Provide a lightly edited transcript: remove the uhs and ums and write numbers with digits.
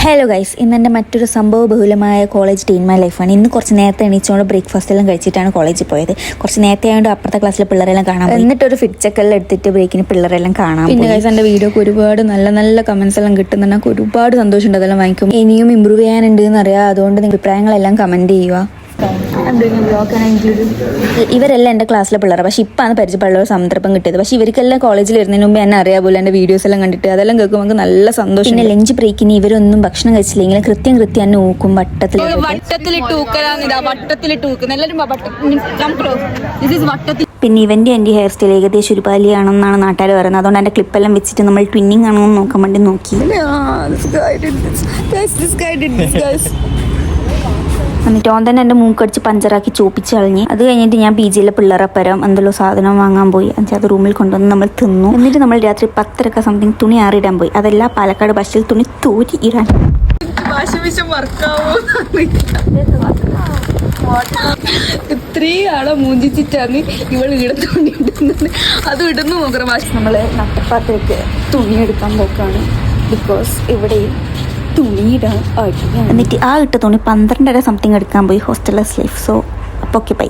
Hello guys, ഇന്നെൻ്റെ മറ്റൊരു സംഭവ ബഹുലമായ കോളേജ് ഡേ ഇൻ മൈ ലൈഫാണ്. ഇന്ന് കുറച്ച് നേരത്തെ എണീച്ചുകൊണ്ട് ബ്രേക്ക്ഫാസ്റ്റ് എല്ലാം കഴിച്ചിട്ടാണ് കോളേജിൽ പോയത്. കുറച്ച് നേരത്തെ ആയതുകൊണ്ട് അപ്പുറത്തെ ക്ലാസ്സിലെ പിള്ളേരെല്ലാം കാണാൻ പോയി. എന്നിട്ടൊരു ഫിറ്റ് ചെക്കെല്ലാം എടുത്തിട്ട് ബ്രേക്കിന് പിള്ളേരെല്ലാം കാണാം. പിന്നെ ഗൈസ്, എൻ്റെ വീഡിയോക്ക് ഒരുപാട് നല്ല നല്ല കമൻസ് എല്ലാം കിട്ടുന്നുണ്ട്. ഒരുപാട് സന്തോഷമുണ്ട്. അതെല്ലാം വാങ്ങിക്കും. ഇനിയും ഇമ്പ്രൂവ് ചെയ്യാനുണ്ട് എന്നറിയാം. അതുകൊണ്ട് നിങ്ങൾ അഭിപ്രായങ്ങളെല്ലാം കമൻറ്റ് ചെയ്യുക. ഇവരെല്ലാം എൻ്റെ ക്ലാസ്സിലെ പിള്ളേരാണ്. പക്ഷേ ഇപ്പം ആണ് പരിചയപ്പെടുള്ള ഒരു സന്ദർഭം കിട്ടിയത്. പക്ഷേ ഇവർക്കെല്ലാം കോളേജിൽ വരുന്നതിന് മുമ്പ് എന്നെ അറിയാമല്ലോ. എൻ്റെ വീഡിയോസ് എല്ലാം കണ്ടിട്ട് അതെല്ലാം കേൾക്കുമ്പോൾ നമുക്ക് നല്ല സന്തോഷം. പിന്നെ ലഞ്ച് ബ്രേക്കിന് ഇവരൊന്നും ഭക്ഷണം കഴിച്ചില്ലെങ്കിലും കൃത്യം തന്നെ ഊക്കും വട്ടത്തിൽ. പിന്നെ ഇവൻ്റെ എൻ്റെ ഹെയർ സ്റ്റൈൽ ഏകദേശം ഒരു പാലിയാണെന്നാണ് നാട്ടുകാർ പറയുന്നത്. അതുകൊണ്ട് എൻ്റെ ക്ലിപ്പെല്ലാം വെച്ചിട്ട് നമ്മൾ ട്വിന്നിങ് ആണോ എന്ന് നോക്കാൻ വേണ്ടി നോക്കി. എന്നിട്ട് ഓൻ തന്നെ എൻ്റെ മൂക്കടിച്ച് പഞ്ചറാക്കി ചോപ്പിച്ച് കളഞ്ഞ്. അത് കഴിഞ്ഞിട്ട് ഞാൻ പി ജിയിലെ പിള്ളേരപ്പരം എന്തെല്ലോ സാധനം വാങ്ങാൻ പോയി. അത് റൂമിൽ കൊണ്ടുവന്ന് നമ്മൾ തിന്നു. എന്നിട്ട് നമ്മൾ രാത്രി 10:30 സംതിങ് തുണി ആറിടാൻ പോയി. അതല്ല, പാലക്കാട് ബസ്സിൽ തുണി തൂരി ഇടാൻ. ഇത്രയും ആളെ മൂഞ്ചിച്ചിട്ടാണ് ഇവൾ ഇടത്തുകൊണ്ടിടുന്നത്. അത് ഇടുന്നു നോക്കുന്ന ഭാഷ. നമ്മൾ നട്ടപ്പാത്തിലേക്ക് തുണി എടുക്കാൻ പോക്കാണ്. ബിക്കോസ് ഇവിടെ തുണിയിടാൻ അടിയാണ്. എന്നിട്ട് ആ ഇട്ട തുണി 12:30 സംതിങ് എടുക്കാൻ പോയി. Hostellers life. സോ അപ്പോൾ ഓക്കെ ബൈ.